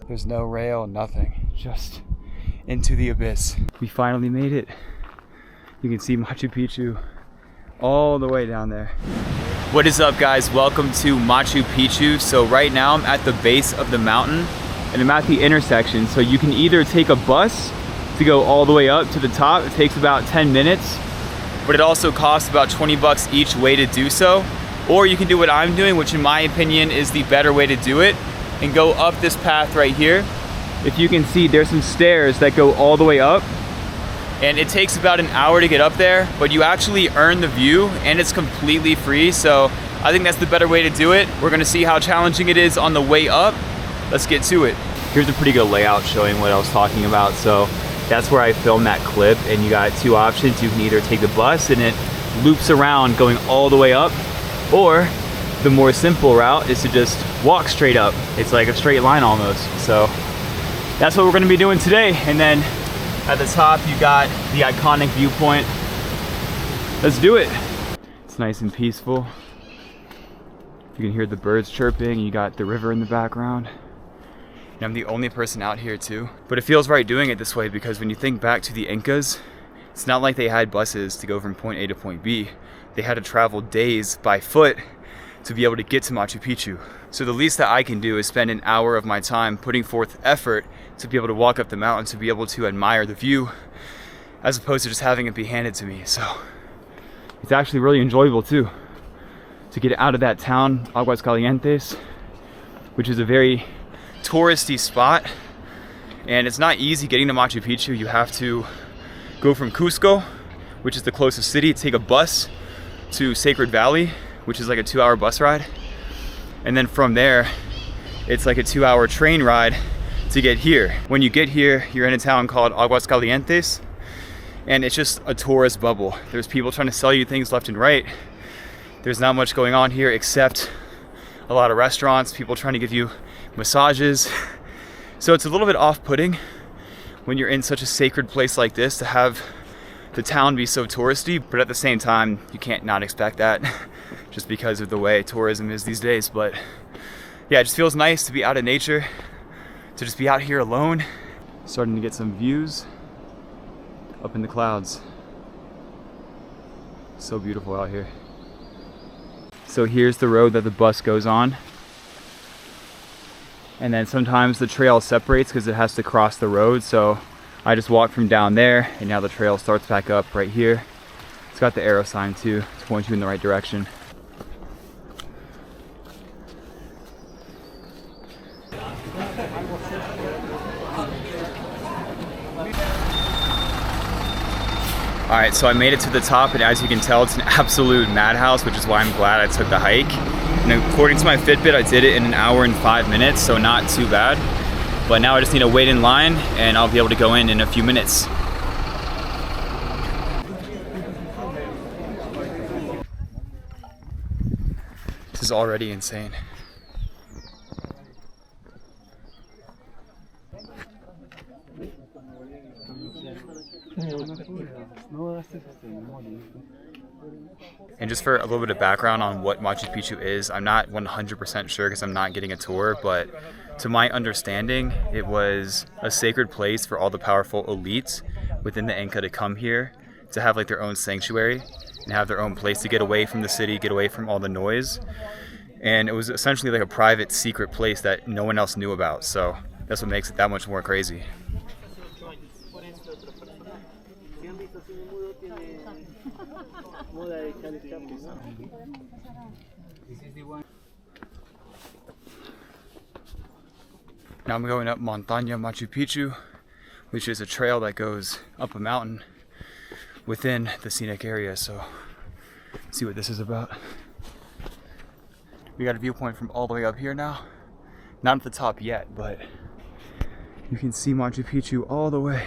There's no rail, nothing, just into the abyss. We finally made it. You can see Machu Picchu all the way down there. What is up, guys? Welcome to Machu Picchu. So right now I'm at the base of the mountain and I'm at the intersection. So you can either take a bus to go all the way up to the top. It takes about 10 minutes, but it also costs about 20 bucks each way to do so. Or you can do what I'm doing, which in my opinion is the better way to do it, and go up this path right here. If you can see, there's some stairs that go all the way up, and it takes about an hour to get up there, but you actually earn the view and it's completely free. So I think that's the better way to do it. We're gonna see how challenging it is on the way up. Let's get to it. Here's a pretty good layout showing what I was talking about. So that's where I filmed that clip, and you got two options. You can either take the bus and it loops around going all the way up, or the more simple route is to just walk straight up. It's like a straight line almost. So that's what we're gonna be doing today. And then at the top, you got the iconic viewpoint. Let's do it. It's nice and peaceful. You can hear the birds chirping. You got the river in the background. And I'm the only person out here too. But it feels right doing it this way, because when you think back to the Incas, it's not like they had buses to go from point A to point B. They had to travel days by foot to be able to get to Machu Picchu. So the least that I can do is spend an hour of my time putting forth effort to be able to walk up the mountain, to be able to admire the view, as opposed to just having it be handed to me. So it's actually really enjoyable too, to get out of that town, Aguascalientes, which is a very touristy spot. And it's not easy getting to Machu Picchu. You have to go from Cusco, which is the closest city, take a bus to Sacred Valley, which is like a 2-hour bus ride. And then from there, it's like a 2-hour train ride to get here. When you get here, you're in a town called Aguascalientes, and it's just a tourist bubble. There's people trying to sell you things left and right. There's not much going on here except a lot of restaurants, people trying to give you massages. So it's a little bit off-putting when you're in such a sacred place like this to have the town be so touristy, but at the same time, you can't not expect that just because of the way tourism is these days. But yeah, it just feels nice to be out of nature, to just be out here alone. Starting to get some views up in the clouds. So beautiful out here. So here's the road that the bus goes on. And then sometimes the trail separates because it has to cross the road. So I just walked from down there, and now the trail starts back up right here. It's got the arrow sign too to point you in the right direction. All right, so I made it to the top, and as you can tell, it's an absolute madhouse, which is why I'm glad I took the hike. And according to my Fitbit, I did it in 1 hour and 5 minutes, so not too bad. But now I just need to wait in line, and I'll be able to go in a few minutes. This is already insane. And just for a little bit of background on what Machu Picchu is, I'm not 100% sure because I'm not getting a tour, but to my understanding, it was a sacred place for all the powerful elites within the Inca to come here to have like their own sanctuary and have their own place to get away from the city, get away from all the noise. And it was essentially like a private, secret place that no one else knew about. So that's what makes it that much more crazy. Now I'm going up Montaña Machu Picchu, which is a trail that goes up a mountain within the scenic area. So let's see what this is about. We got a viewpoint from all the way up here now. Not at the top yet, but you can see Machu Picchu all the way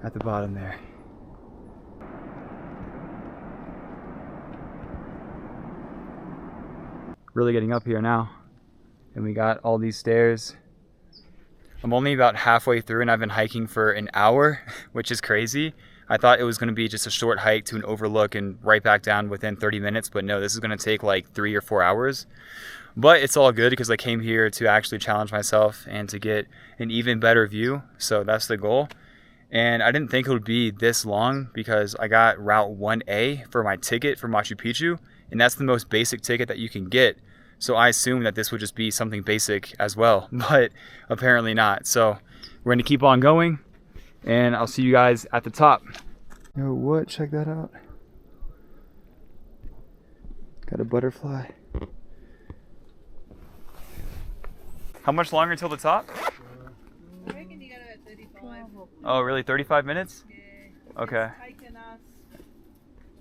at the bottom there. Really getting up here now. And we got all these stairs. I'm only about halfway through and I've been hiking for an hour, which is crazy. I thought it was going to be just a short hike to an overlook and right back down within 30 minutes, but no, this is going to take like 3 or 4 hours. But it's all good because I came here to actually challenge myself and to get an even better view. So that's the goal. And I didn't think it would be this long because I got Route 1A for my ticket for Machu Picchu. And that's the most basic ticket that you can get. So I assumed that this would just be something basic as well, but apparently not. So we're gonna keep on going and I'll see you guys at the top. Yo, what? Check that out. Got a butterfly. How much longer until the top? I reckon you got about 35. Oh, really? 35 minutes? Yeah. Okay. It's taken us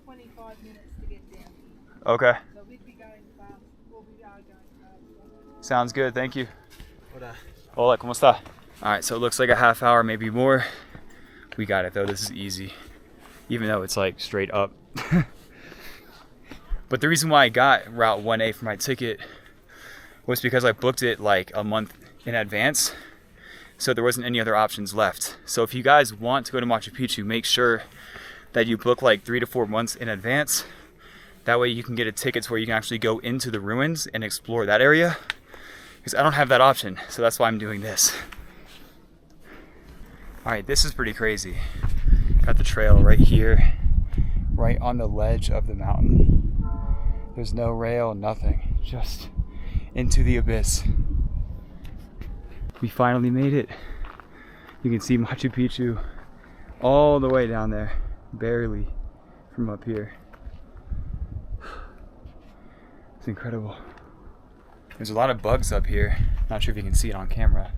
25 minutes to get down here. Okay. So we'd be going fast. Well, we are going fast. Sounds good. Thank you. Hola. Hola, ¿cómo está? All right, so it looks like a half hour, maybe more. We got it though. This is easy, even though it's like straight up. But the reason why I got Route 1A for my ticket was because I booked it like a month in advance. So there wasn't any other options left. So if you guys want to go to Machu Picchu, make sure that you book like 3 to 4 months in advance. That way you can get a ticket to where you can actually go into the ruins and explore that area. Because I don't have that option, so that's why I'm doing this. All right, this is pretty crazy. Got the trail right here, right on the ledge of the mountain. There's no rail, nothing, just into the abyss. We finally made it. You can see Machu Picchu all the way down there, barely from up here. It's incredible. There's a lot of bugs up here. Not sure if you can see it on camera.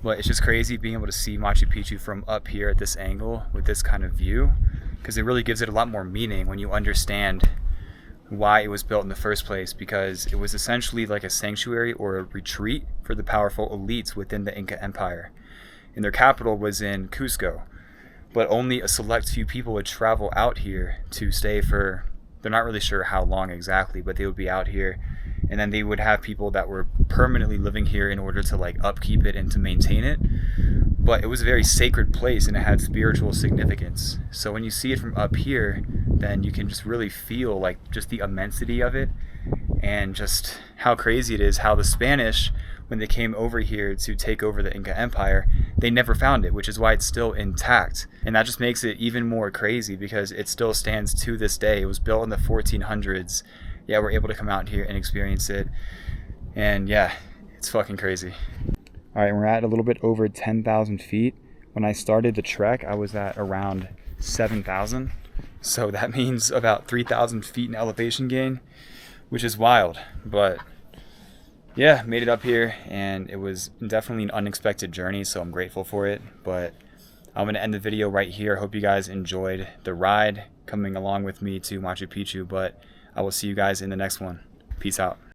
But it's just crazy being able to see Machu Picchu from up here at this angle with this kind of view, because it really gives it a lot more meaning when you understand why it was built in the first place, because it was essentially like a sanctuary or a retreat for the powerful elites within the Inca Empire. And their capital was in Cusco, but only a select few people would travel out here to stay for, they're not really sure how long exactly, but they would be out here. And then they would have people that were permanently living here in order to like upkeep it and to maintain it. But it was a very sacred place and it had spiritual significance. So when you see it from up here, then you can just really feel like just the immensity of it and just how crazy it is how the Spanish, when they came over here to take over the Inca Empire, they never found it, which is why it's still intact. And that just makes it even more crazy because it still stands to this day. It was built in the 1400s. Yeah, we're able to come out here and experience it. And yeah, it's fucking crazy. All right, we're at a little bit over 10,000 feet. When I started the trek, I was at around 7,000. So that means about 3,000 feet in elevation gain, which is wild. But yeah, made it up here and it was definitely an unexpected journey. So I'm grateful for it. But I'm gonna end the video right here. Hope you guys enjoyed the ride coming along with me to Machu Picchu. But I will see you guys in the next one. Peace out.